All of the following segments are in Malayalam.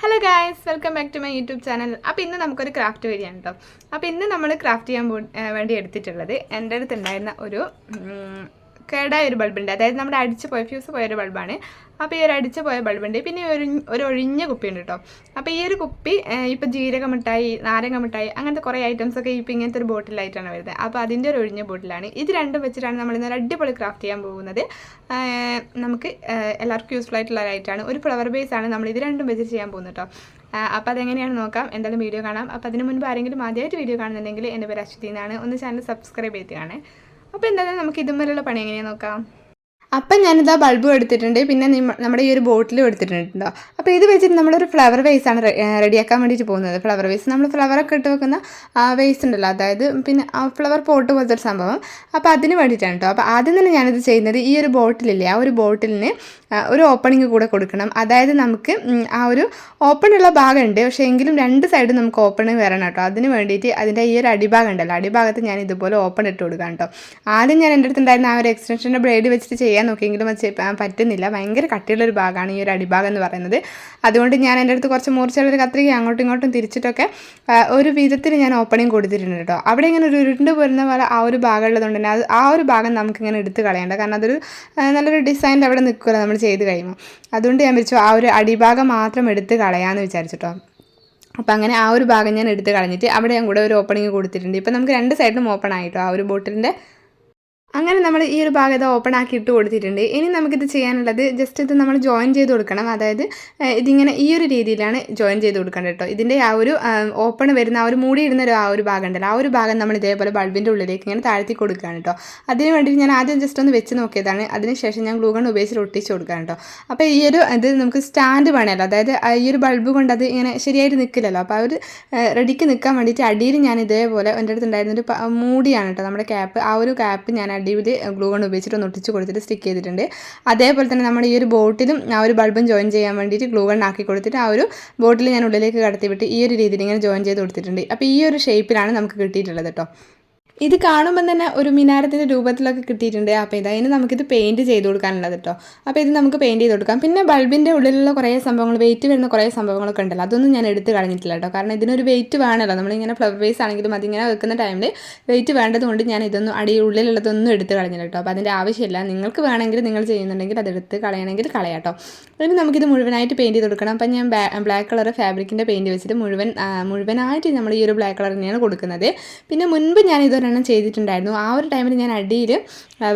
Hello guys, welcome back to my YouTube channel. അപ്പോൾ ഇന്ന് നമുക്കൊരു ക്രാഫ്റ്റ് വഴിയാണ് കേട്ടോ. അപ്പോൾ ഇന്ന് നമ്മൾ ക്രാഫ്റ്റ് ചെയ്യാൻ വേണ്ടി എടുത്തിട്ടുള്ളത് എൻ്റെ അടുത്തുണ്ടായിരുന്ന ഒരു കേടായ ഒരു ബൾബുണ്ട്. അതായത് നമ്മുടെ അടിച്ച് പോയ ഫ്യൂസ് പോയൊരു ബൾബാണ്. അപ്പോൾ ഈ ഒരു അടിച്ച് പോയ ബൾബുണ്ട്. പിന്നെ ഒരു ഒഴിഞ്ഞ കുപ്പിയുണ്ട് കേട്ടോ. അപ്പോൾ ഈ ഒരു കുപ്പി ഇപ്പോൾ ജീരക മിഠായി, നാരങ്ങ മിഠായി അങ്ങനത്തെ കുറേ ഐറ്റംസൊക്കെ ഇപ്പോൾ ഇങ്ങനത്തെ ഒരു ബോട്ടിലായിട്ടാണ് വരുന്നത്. അപ്പോൾ അതിൻ്റെ ഒരു ഒഴിഞ്ഞ ബോട്ടിലാണ്. ഇത് രണ്ടും വെച്ചിട്ടാണ് നമ്മൾ ഇന്നൊരു അടിപൊളി ക്രാഫ്റ്റ് ചെയ്യാൻ പോകുന്നത്. നമുക്ക് എല്ലാവർക്കും യൂസ്ഫുൾ ആയിട്ടുള്ള ഒരായിട്ടാണ്. ഒരു ഫ്ലവർ ബേസ് ആണ് നമ്മൾ ഇത് രണ്ടും വെച്ചിട്ട് ചെയ്യാൻ പോകുന്നത് കേട്ടോ. അപ്പോൾ അതെങ്ങനെയാണ് നോക്കാം. എന്തായാലും വീഡിയോ കാണാം. അപ്പോൾ അതിന് മുൻപ് ആരെങ്കിലും ആദ്യമായിട്ട് വീഡിയോ കാണുന്നുണ്ടെങ്കിൽ എൻ്റെ പേര് അശ്വതി എന്നാണ്. ഒന്ന് ചാനൽ സബ്സ്ക്രൈബ് ചെയ്തിട്ടാണ്. അപ്പോൾ എന്തായാലും നമുക്ക് ഇതുവരെയുള്ള പണി എങ്ങനെയാണ് നോക്കാം. അപ്പം ഞാനിതാ ബൾബും എടുത്തിട്ടുണ്ട്, പിന്നെ നമ്മുടെ ഈ ഒരു ബോട്ടിലും എടുത്തിട്ടുണ്ടോ. അപ്പോൾ ഇത് വെച്ചിട്ട് നമ്മളൊരു ഫ്ലവർ വേസാണ് റെഡിയാക്കാൻ വേണ്ടിയിട്ട് പോകുന്നത്. ഫ്ലവർ വേസ് നമ്മൾ ഫ്ലവറൊക്കെ ഇട്ട് വെക്കുന്ന വേസ്റ്റ് ഉണ്ടല്ലോ, അതായത് പിന്നെ ഫ്ലവർ പോട്ട് പോലത്തെ ഒരു സംഭവം. അപ്പോൾ അതിന് വേണ്ടിയിട്ടാണ് കേട്ടോ. അപ്പോൾ ആദ്യം തന്നെ ഞാനിത് ചെയ്യുന്നത്, ഈ ഒരു ബോട്ടിലില്ലേ, ആ ഒരു ബോട്ടിലിന് ഒരു ഓപ്പണിങ് കൂടെ കൊടുക്കണം. അതായത് നമുക്ക് ആ ഒരു ഓപ്പണുള്ള ഭാഗമുണ്ട്, പക്ഷേ എങ്കിലും രണ്ട് സൈഡും നമുക്ക് ഓപ്പണിങ് വരണം കേട്ടോ. അതിന് വേണ്ടിയിട്ട് അതിൻ്റെ ഈ ഒരു അടിഭാഗം ഉണ്ടല്ലോ, അടിഭാഗത്ത് ഞാൻ ഇതുപോലെ ഓപ്പൺ ഇട്ട് കൊടുക്കാം കേട്ടോ. ആദ്യം ഞാൻ എൻ്റെ അടുത്തുണ്ടായിരുന്ന ആ ഒരു എക്സ്റ്റൻഷൻ്റെ ബ്ലേഡ് വെച്ചിട്ട് ചെയ്യാൻ നോക്കിയെങ്കിലും അത് പറ്റുന്നില്ല. ഭയങ്കര കട്ടിയുള്ളൊരു ഭാഗമാണ് ഈ ഒരു അടിഭാഗം എന്ന് പറയുന്നത്. അതുകൊണ്ട് ഞാൻ എൻ്റെ അടുത്ത് കുറച്ച് മൂർച്ചയുള്ളൊരു കത്രിക അങ്ങോട്ടും ഇങ്ങോട്ടും തിരിച്ചിട്ടൊക്കെ ഒരു വിധത്തിൽ ഞാൻ ഓപ്പണിങ് കൊടുത്തിട്ടുണ്ട് കേട്ടോ. അവിടെ ഇങ്ങനെ ഒരു ഉരുണ്ട് പോരുന്ന പോലെ ആ ഒരു ഭാഗം ഉള്ളതുകൊണ്ട് തന്നെ ആ ഒരു ഭാഗം നമുക്കിങ്ങനെ എടുത്ത് കളയേണ്ട, കാരണം അതൊരു നല്ലൊരു ഡിസൈനിൽ അവിടെ നിൽക്കുമല്ലോ നമ്മൾ ചെയ്ത് കഴിയുമ്പോൾ. അതുകൊണ്ട് ഞാൻ വിളിച്ചു ആ ഒരു അടിഭാഗം മാത്രം എടുത്ത് കളയാമെന്ന് വിചാരിച്ചിട്ടോ. അപ്പോൾ അങ്ങനെ ആ ഒരു ഭാഗം ഞാൻ എടുത്ത് കളഞ്ഞിട്ട് അവിടെ ഞാൻ കൂടെ ഒരു ഓപ്പണിങ് കൊടുത്തിട്ടുണ്ട്. ഇപ്പോൾ നമുക്ക് രണ്ട് സൈഡിലും ഓപ്പൺ ആയിട്ടോ ആ ഒരു ബോട്ടിലിൻ്റെ. അങ്ങനെ നമ്മൾ ഈ ഒരു ഭാഗം ഓപ്പൺ ആക്കി ഇട്ട് കൊടുത്തിട്ടുണ്ട്. ഇനി നമുക്കിത് ചെയ്യാനുള്ളത് ജസ്റ്റ് ഇത് നമ്മൾ ജോയിൻ ചെയ്ത് കൊടുക്കണം. അതായത് ഇതിങ്ങനെ ഈ ഒരു രീതിയിലാണ് ജോയിൻ ചെയ്ത് കൊടുക്കേണ്ടത് കേട്ടോ. ഇതിൻ്റെ ആ ഒരു ഓപ്പൺ വരുന്ന ആ ഒരു മൂടിയിടുന്ന ആ ഒരു ഭാഗം ഉണ്ടല്ലോ, ആ ഒരു ഭാഗം നമ്മൾ ഇതേപോലെ ബൾബിൻ്റെ ഉള്ളിലേക്ക് ഇങ്ങനെ താഴ്ത്തി കൊടുക്കുകയാണ് കേട്ടോ. അതിന് വേണ്ടിയിട്ട് ഞാൻ ആദ്യം ജസ്റ്റ് ഒന്ന് വെച്ച് നോക്കിയതാണ്. അതിനുശേഷം ഞാൻ ഗ്ലൂ ഗൺ ഉപയോഗിച്ച് ഒട്ടിച്ച് കൊടുക്കുകയാണ് കേട്ടോ. അപ്പോൾ ഈ ഒരു ഇത് നമുക്ക് സ്റ്റാൻഡ് വേണമല്ലോ, അതായത് ഈ ഒരു ബൾബ് കൊണ്ട് അത് ഇങ്ങനെ ശരിയായിട്ട് നിൽക്കില്ലല്ലോ. അപ്പോൾ ആ ഒരു റെഡിക്ക് നിൽക്കാൻ വേണ്ടിയിട്ട് അടിയിൽ ഞാൻ ഇതേപോലെ എൻ്റെ അടുത്തുണ്ടായിരുന്നൊരു മൂടിയാണ് കേട്ടോ, നമ്മുടെ ക്യാപ്പ്. ആ ഒരു ക്യാപ്പ് ഞാൻ അടിയിൽ ഗ്ലൂ ഗൺ ഉപയോഗിച്ചിട്ട് ഒന്ന് ഒട്ടിച്ച് കൊടുത്തിട്ട് സ്റ്റിക്ക് ചെയ്തിട്ടുണ്ട്. അതേപോലെ തന്നെ നമ്മുടെ ഈ ഒരു ബോട്ടിലും ആ ഒരു ബൾബും ജോയിൻ ചെയ്യാൻ വേണ്ടിയിട്ട് ഗ്ലൂ ഗൺ ആക്കി കൊടുത്തിട്ട് ആ ഒരു ബോട്ടിൽ ഞാൻ ഉള്ളിലേക്ക് കടത്തി വിട്ട് ഈ ഒരു രീതിയിൽ ഇങ്ങനെ ജോയിൻ ചെയ്ത് കൊടുത്തിട്ടുണ്ട്. അപ്പോൾ ഈ ഒരു ഷേപ്പിലാണ് നമുക്ക് കിട്ടിയിട്ടുള്ളത് കേട്ടോ. ഇത് കാണുമ്പോൾ തന്നെ ഒരു മിനാരത്തിൻ്റെ രൂപത്തിലൊക്കെ കിട്ടിയിട്ടുണ്ട്. അപ്പോൾ ഇനി നമുക്കിത് പെയിൻറ്റ് ചെയ്ത് കൊടുക്കാനുള്ളത് കേട്ടോ. അപ്പോൾ ഇത് നമുക്ക് പെയിൻറ്റ് ചെയ്ത് കൊടുക്കാം. പിന്നെ ബൾബിൻ്റെ ഉള്ളിലുള്ള കുറേ സംഭവങ്ങൾ, വെയിറ്റ് വരുന്ന കുറേ സംഭവങ്ങളൊക്കെ ഉണ്ടല്ലോ, അതൊന്നും ഞാൻ എടുത്ത് കളഞ്ഞിട്ടില്ല കേട്ടോ. കാരണം ഇതിനൊരു വെയിറ്റ് വേണമല്ലോ, നമ്മളിങ്ങനെ ഫ്ലവർ വേസ് ആണെങ്കിലും അതിങ്ങനെ വെക്കുന്ന ടൈമിൽ വെയിറ്റ് വേണ്ടതുകൊണ്ട് ഞാൻ ഇതൊന്നും ഉള്ളിലുള്ളതൊന്നും എടുത്ത് കളഞ്ഞില്ല കേട്ടോ. അപ്പോൾ അതിൻ്റെ ആവശ്യമില്ല. നിങ്ങൾക്ക് വേണമെങ്കിൽ നിങ്ങൾ ചെയ്യുന്നുണ്ടെങ്കിൽ അതെടുത്ത് കളയണമെങ്കിൽ കളയാം കേട്ടോ. ഇനി നമുക്കിത് മുഴുവനായിട്ട് പെയിൻറ്റ് ചെയ്ത് കൊടുക്കണം. അപ്പം ഞാൻ ബ്ലാക്ക് കളർ ഫാബ്രിക്കിൻ്റെ പെയിൻറ്റ് വെച്ചിട്ട് മുഴുവനായിട്ട് നമ്മൾ ഈ ഒരു ബ്ലാക്ക് കളർ തന്നെയാണ് കൊടുക്കുന്നത്. പിന്നെ മുൻപ് ഞാൻ ഇതൊരെണ്ണം ചെയ്തിട്ടുണ്ടായിരുന്നു. ആ ഒരു ടൈമിൽ ഞാൻ അടിയിൽ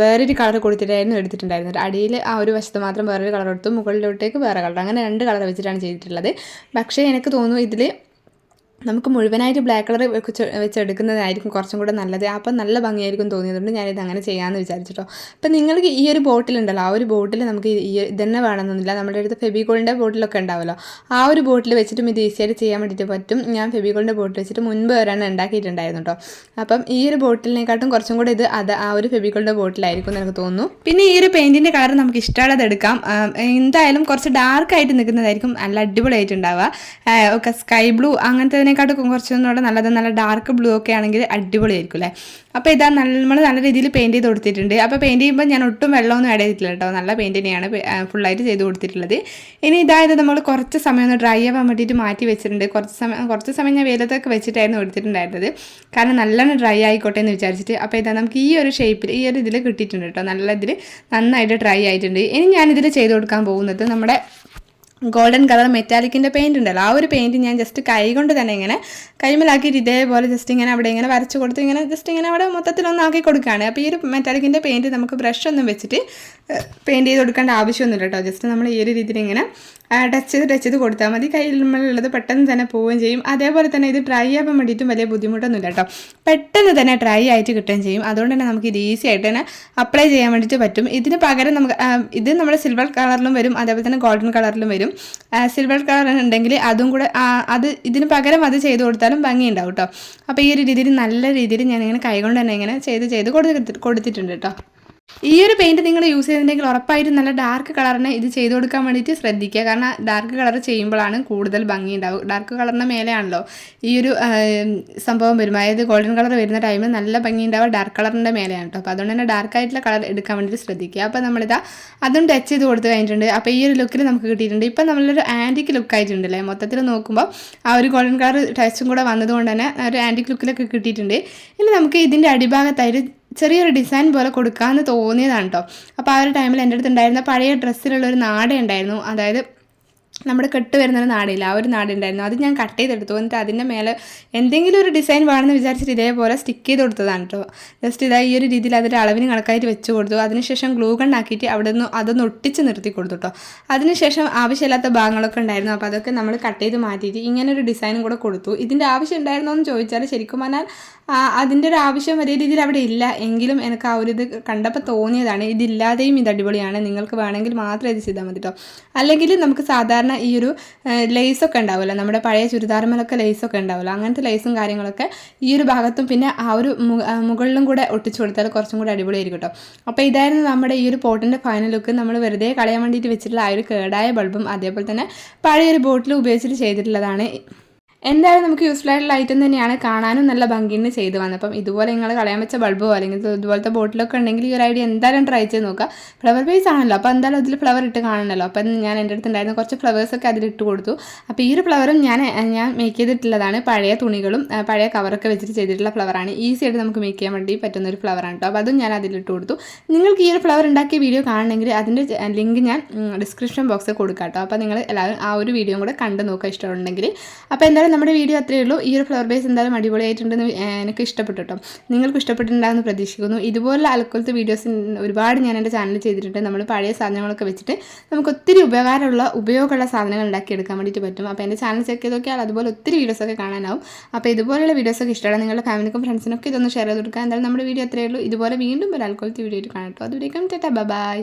വേറൊരു കളർ കൊടുത്തിട്ടായിരുന്നു എടുത്തിട്ടുണ്ടായിരുന്നത്. അടിയിൽ ആ ഒരു വശത്ത് മാത്രം വേറൊരു കളർ എടുത്തു, മുകളിലോട്ടേക്ക് വേറെ കളർ, അങ്ങനെ രണ്ട് കളർ വെച്ചിട്ടാണ് ചെയ്തിട്ടുള്ളത്. പക്ഷേ എനിക്ക് തോന്നുന്നു ഇതിൽ നമുക്ക് മുഴുവനായിട്ട് ബ്ലാക്ക് കളർ വെച്ചെടുക്കുന്നതായിരിക്കും കുറച്ചും കൂടെ നല്ലത്. അപ്പം നല്ല ഭംഗിയായിരിക്കും തോന്നിയതുകൊണ്ട് ഞാനിത് അങ്ങനെ ചെയ്യാമെന്ന് വിചാരിച്ചിട്ടോ. അപ്പം നിങ്ങൾക്ക് ഈ ഒരു ബോട്ടിലുണ്ടല്ലോ, ആ ഒരു ബോട്ടിൽ നമുക്ക് ഇതന്നെ വേണമെന്നൊന്നുമില്ല. നമ്മുടെ അടുത്ത് ഫെബിക്കോളിൻ്റെ ബോട്ടിലൊക്കെ ഉണ്ടാവുമല്ലോ, ആ ഒരു ബോട്ടിൽ വെച്ചിട്ടും ഇത് ഈസിയായിട്ട് ചെയ്യാൻ വേണ്ടിയിട്ട് പറ്റും. ഞാൻ ഫെബിക്കോളിൻ്റെ ബോട്ടിൽ വെച്ചിട്ട് മുൻപ് ഒരെണ്ണം ഉണ്ടാക്കിയിട്ടുണ്ടായിരുന്നു കേട്ടോ. അപ്പം ഈ ഒരു ബോട്ടിലിനെക്കാട്ടും കുറച്ചും കൂടെ ഇത് ആ ഒരു ഫെബിക്കോളിൻ്റെ ബോട്ടിലായിരിക്കും എന്ന് എനിക്ക് തോന്നുന്നു. പിന്നെ ഈ ഒരു പെയിൻറ്റിൻ്റെ കളർ നമുക്ക് ഇഷ്ടമുള്ളത് എടുക്കാം. എന്തായാലും കുറച്ച് ഡാർക്കായിട്ട് നിൽക്കുന്നതായിരിക്കും നല്ല അടിപൊളിയായിട്ടുണ്ടാവുക. ഒക്കെ സ്കൈ ബ്ലൂ അങ്ങനത്തെ ാട്ടും കുറച്ചൊന്നുകൂടെ നല്ലത്, നല്ല ഡാർക്ക് ബ്ലൂ ഒക്കെ ആണെങ്കിൽ അടിപൊളിയായിരിക്കും അല്ലേ. അപ്പോൾ ഇതാ നമ്മൾ നല്ല രീതിയിൽ പെയിൻറ്റ് ചെയ്ത് കൊടുത്തിട്ടുണ്ട്. അപ്പോൾ പെയിൻറ്റ് ചെയ്യുമ്പോൾ ഞാൻ ഒട്ടും വെള്ളമൊന്നും ആഡ് ചെയ്തിട്ടില്ല കേട്ടോ. നല്ല പെയിൻറ്റ് തന്നെയാണ് ഫുള്ളായിട്ട് ചെയ്ത് കൊടുത്തിട്ടുള്ളത്. ഇനി ഇതായത് നമ്മൾ കുറച്ച് സമയം ഒന്ന് ഡ്രൈ ആവാൻ വേണ്ടിയിട്ട് മാറ്റി വെച്ചിട്ടുണ്ട്. കുറച്ച് സമയം ഞാൻ വെയിലത്തൊക്കെ വെച്ചിട്ടായിരുന്നു എടുത്തിട്ടുണ്ടായിരുന്നത്, കാരണം നല്ലോണം ഡ്രൈ ആയിക്കോട്ടെ എന്ന് വിചാരിച്ചിട്ട്. അപ്പോൾ ഇതാ നമുക്ക് ഈ ഒരു ഷേപ്പിൽ ഈ ഒരു ഇതിൽ കിട്ടിയിട്ടുണ്ട് കേട്ടോ. നല്ല ഇതിൽ നന്നായിട്ട് ഡ്രൈ ആയിട്ടുണ്ട്. ഇനി ഞാനിതിൽ ചെയ്ത് കൊടുക്കാൻ പോകുന്നത് നമ്മുടെ ഗോൾഡൻ കളർ മെറ്റാലിക്കിൻ്റെ പെയിൻറ്റ് ഉണ്ടല്ലോ, ആ ഒരു പെയിൻറ്റ് ഞാൻ ജസ്റ്റ് കൈ കൊണ്ട് തന്നെ ഇങ്ങനെ കൈമലാക്കിയിട്ട് ഇതേപോലെ ജസ്റ്റ് ഇങ്ങനെ അവിടെ ഇങ്ങനെ വരച്ച് കൊടുത്ത് ഇങ്ങനെ ജസ്റ്റ് ഇങ്ങനെ അവിടെ മൊത്തത്തിലൊന്നും ആക്കി കൊടുക്കുകയാണ്. അപ്പോൾ ഈ ഒരു മെറ്റാലിക്കിൻ്റെ പെയിൻറ്റ് നമുക്ക് ബ്രഷ് ഒന്നും വെച്ചിട്ട് പെയിൻറ്റ് ചെയ്ത് കൊടുക്കേണ്ട ആവശ്യമൊന്നുമില്ല കേട്ടോ. ജസ്റ്റ് നമ്മൾ ഈ ഒരു രീതിയിൽ ഇങ്ങനെ ടച്ച് ചെയ്ത് കൊടുത്താൽ മതി. കയ്യിലുള്ളത് പെട്ടെന്ന് തന്നെ പോവുകയും ചെയ്യും. അതേപോലെ തന്നെ ഇത് ഡ്രൈ ആവാൻ വേണ്ടിയിട്ടും വലിയ ബുദ്ധിമുട്ടൊന്നുമില്ല കേട്ടോ. പെട്ടെന്ന് തന്നെ ഡ്രൈ ആയിട്ട് കിട്ടുകയും ചെയ്യും. അതുകൊണ്ട് തന്നെ നമുക്ക് ഇത് ഈസി ആയിട്ട് തന്നെ അപ്ലൈ ചെയ്യാൻ വേണ്ടിയിട്ട് പറ്റും. ഇതിന് പകരം നമുക്ക് ഇത് നമ്മുടെ സിൽവർ കളറിലും വരും, അതേപോലെ തന്നെ ഗോൾഡൻ കളറിലും വരും. സിൽവർ കളർ ഉണ്ടെങ്കിൽ അതും കൂടെ ഇതിന് പകരം അത് ചെയ്ത് കൊടുത്താലും ഭംഗിയുണ്ടാവും കേട്ടോ. അപ്പോൾ ഈ ഒരു രീതിയിൽ നല്ല രീതിയിൽ ഞാനിങ്ങനെ കൈകൊണ്ട് തന്നെ ഇങ്ങനെ ചെയ്ത് കൊടുത്തിട്ടുണ്ട് കേട്ടോ. ഈ ഒരു പെയിൻറ്റ് നിങ്ങൾ യൂസ് ചെയ്തിട്ടുണ്ടെങ്കിൽ ഉറപ്പായിട്ടും നല്ല ഡാർക്ക് കളറിനെ ഇത് ചെയ്ത് കൊടുക്കാൻ വേണ്ടിയിട്ട് ശ്രദ്ധിക്കുക. കാരണം ഡാർക്ക് കളർ ചെയ്യുമ്പോഴാണ് കൂടുതൽ ഭംഗി ഉണ്ടാവും. ഡാർക്ക് കളറിൻ്റെ മേലെയാണല്ലോ ഈ ഒരു സംഭവം വരും. അതായത് ഗോൾഡൻ കളർ വരുന്ന ടൈമിൽ നല്ല ഭംഗി ഉണ്ടാവുക ഡാർക്ക് കളറിൻ്റെ മേലെയാണ് കേട്ടോ. അപ്പോൾ അതുകൊണ്ട് തന്നെ ഡാർക്ക് ആയിട്ടുള്ള കളർ എടുക്കാൻ വേണ്ടിയിട്ട് ശ്രദ്ധിക്കുക. അപ്പോൾ നമ്മളിതാ അതും ടച്ച് ചെയ്ത് കൊടുത്ത് കഴിഞ്ഞിട്ടുണ്ട്. അപ്പോൾ ഈ ഒരു ലുക്കിൽ നമുക്ക് കിട്ടിയിട്ടുണ്ട്. ഇപ്പം നമ്മളൊരു ആൻറ്റിക് ലുക്ക് ആയിട്ടുണ്ടല്ലേ, മൊത്തത്തിൽ നോക്കുമ്പോൾ ആ ഒരു ഗോൾഡൻ കളർ ടച്ചും കൂടെ വന്നതുകൊണ്ട് തന്നെ ഒരു ആൻറ്റിക് ലുക്കിലൊക്കെ കിട്ടിയിട്ടുണ്ട്. ഇനി നമുക്ക് ഇതിൻ്റെ അടിഭാഗത്തായിട്ട് ചെറിയൊരു ഡിസൈൻ പോലെ കൊടുക്കാമെന്ന് തോന്നിയതാണ് കേട്ടോ. അപ്പോൾ ആ ഒരു ടൈമിൽ എൻ്റെ അടുത്ത് ഉണ്ടായിരുന്ന പഴയ ഡ്രസ്സിലുള്ളൊരു നാട ഉണ്ടായിരുന്നു. അതായത് നമ്മുടെ കെട്ട് വരുന്നൊരു നാടയില്ല, ആ ഒരു നാടുണ്ടായിരുന്നു. അത് ഞാൻ കട്ട് ചെയ്തെടുത്തു. എന്നിട്ട് അതിൻ്റെ മേലെ എന്തെങ്കിലും ഒരു ഡിസൈൻ വേണമെന്ന് വിചാരിച്ചിട്ട് ഇതേപോലെ സ്റ്റിക്ക് ചെയ്ത് കൊടുത്തതാണ് കേട്ടോ. ജസ്റ്റ് ഇതാ ഈ ഒരു രീതിയിൽ അതിൻ്റെ അളവിന് കണക്കായിട്ട് വെച്ച് കൊടുത്തു. അതിനുശേഷം ഗ്ലൂ ഗൺ ആക്കിയിട്ട് അവിടെ നിന്ന് അതൊന്ന് ഒട്ടിച്ച് നിർത്തി കൊടുത്തു കേട്ടോ. അതിനുശേഷം ആവശ്യമില്ലാത്ത ഭാഗങ്ങളൊക്കെ ഉണ്ടായിരുന്നു. അപ്പോൾ അതൊക്കെ നമ്മൾ കട്ട് ചെയ്ത് മാറ്റിയിട്ട് ഇങ്ങനെ ഒരു ഡിസൈനും കൂടെ കൊടുത്തു. ഇതിൻ്റെ ആവശ്യം ഉണ്ടായിരുന്നോ എന്ന് ചോദിച്ചാൽ ശരിക്കും പറഞ്ഞാൽ അതിൻ്റെ ഒരു ആവശ്യം വലിയ രീതിയിൽ അവിടെ ഇല്ല. എങ്കിലും എനിക്ക് ആ ഒരു ഇത് കണ്ടപ്പോൾ തോന്നിയതാണ്. ഇതില്ലാതെയും ഇത് അടിപൊളിയാണ്, നിങ്ങൾക്ക് വേണമെങ്കിൽ മാത്രം ഇത് ചെയ്താൽ മതി കേട്ടോ. അല്ലെങ്കിൽ നമുക്ക് സാധാരണ ഈ ഒരു ലേസൊക്കെ ഉണ്ടാവുമല്ലോ, നമ്മുടെ പഴയ ചുരിദാർമേലൊക്കെ ലേസൊക്കെ ഉണ്ടാവുമല്ലോ, അങ്ങനത്തെ ലേസും കാര്യങ്ങളൊക്കെ ഈ ഒരു ഭാഗത്തും പിന്നെ ആ ഒരു മുകളിലും കൂടെ ഒട്ടിച്ചു കൊടുത്താൽ കുറച്ചും കൂടെ അടിപൊളിയായിരിക്കും കേട്ടോ. അപ്പോൾ ഇതായിരുന്നു നമ്മുടെ ഈ ഒരു പോട്ടിൻ്റെ ഫൈനൽ ലുക്ക്. നമ്മൾ വെറുതെ കളയാൻ വേണ്ടിയിട്ട് വെച്ചിട്ടുള്ള ആ ഒരു കേടായ ബൾബും അതേപോലെ തന്നെ പഴയൊരു ബോട്ടിൽ ഉപയോഗിച്ചിട്ട് ചെയ്തിട്ടുള്ളതാണ്. എന്തായാലും നമുക്ക് യൂസ്ഫുൾ ആയിട്ടുള്ള ഐറ്റം തന്നെയാണ്, കാണാനും നല്ല ഭംഗിന് ചെയ്ത് വന്നത്. അപ്പം ഇതുപോലെ നിങ്ങൾ കളയാൻ വെച്ച ബൾബോ അല്ലെങ്കിൽ ഇതുപോലത്തെ ബോട്ടിലൊക്കെ ഉണ്ടെങ്കിൽ ഈ ഒരു ഐഡിയ എന്തായാലും ട്രൈ ചെയ്ത് നോക്കുക. ഫ്ലവർ ബേസ് ആണല്ലോ, അപ്പോൾ എന്തായാലും അതിൽ ഫ്ലവർ ഇട്ട് കാണണമല്ലോ. അപ്പം ഞാൻ എൻ്റെ അടുത്ത് ഉണ്ടായിരുന്ന കുറച്ച് ഫ്ലവേഴ്സൊക്കെ അതിലിട്ട് കൊടുത്തു. അപ്പോൾ ഈ ഒരു ഫ്ലവറും ഞാൻ മേക്ക് ചെയ്തിട്ടുള്ളതാണ്. പഴയ തുണികളും പഴയ കവറൊക്കെ വെച്ചിട്ട് ചെയ്തിട്ടുള്ള ഫ്ലവറാണ്. ഈസി ആയിട്ട് നമുക്ക് മേക്ക് ചെയ്യാൻ വേണ്ടി പറ്റുന്ന ഒരു ഫ്ലവറാണ് കേട്ടോ. അപ്പോൾ അതും ഞാൻ അതിലിട്ട് കൊടുത്തു. നിങ്ങൾക്ക് ഈ ഒരു ഫ്ലവർ ഉണ്ടാക്കിയ വീഡിയോ കാണണമെങ്കിൽ അതിൻ്റെ ലിങ്ക് ഞാൻ ഡിസ്ക്രിപ്ഷൻ ബോക്സിൽ കൊടുക്കാം കേട്ടോ. അപ്പോൾ നിങ്ങൾ എല്ലാവരും ആ ഒരു വീഡിയോ കൂടെ കണ്ടു നോക്കുക ഇഷ്ടമുണ്ടെങ്കിൽ. അപ്പോൾ എന്തായാലും നമ്മുടെ വീഡിയോ അത്രയേ ഉള്ളൂ. ഈ ഒരു ഫ്ലവർ ബേസ് എന്തായാലും അടിപൊളിയായിട്ടുണ്ടെന്ന് എനിക്ക് ഇഷ്ടപ്പെട്ടു കേട്ടോ. നിങ്ങൾക്ക് ഇഷ്ടപ്പെട്ടിട്ടുണ്ടാകുമെന്ന് പ്രതീക്ഷിക്കുന്നു. ഇതുപോലുള്ള അലക്കുലത്തെ വീഡിയോസ് ഒരുപാട് ഞാൻ എൻ്റെ ചാനലിൽ ചെയ്തിട്ടുണ്ട്. നമ്മൾ പഴയ സാധനങ്ങളൊക്കെ വെച്ചിട്ട് നമുക്ക് ഒത്തിരി ഉപയോഗമുള്ള സാധനങ്ങൾ ഉണ്ടാക്കിയെടുക്കാൻ വേണ്ടിയിട്ട് പറ്റും. അപ്പോൾ എൻ്റെ ചാനൽ ചെക്ക് ചെയ്ത് നോക്കിയാൽ അതുപോലെ ഒത്തിരി വീഡിയോസൊക്കെ കാണാനാവും. അപ്പോൾ ഇതുപോലുള്ള വീഡിയോസൊക്കെ ഇഷ്ടമാണ് നിങ്ങളുടെ ഫാമിലിക്കും ഫ്രണ്ട്സിനൊക്കെ ഇതൊന്ന് ഷെയർ ചെയ്ത് കൊടുക്കുക. എന്തായാലും നമ്മുടെ വീഡിയോ അത്രയേ ഉള്ളൂ. ഇതുപോലെ വീണ്ടും ഒരു അലക്കുലത്തെ വീഡിയോ ആയിട്ട് കാണാം കേട്ടോ. അതുവരേക്കും ടാറ്റാ ബൈ.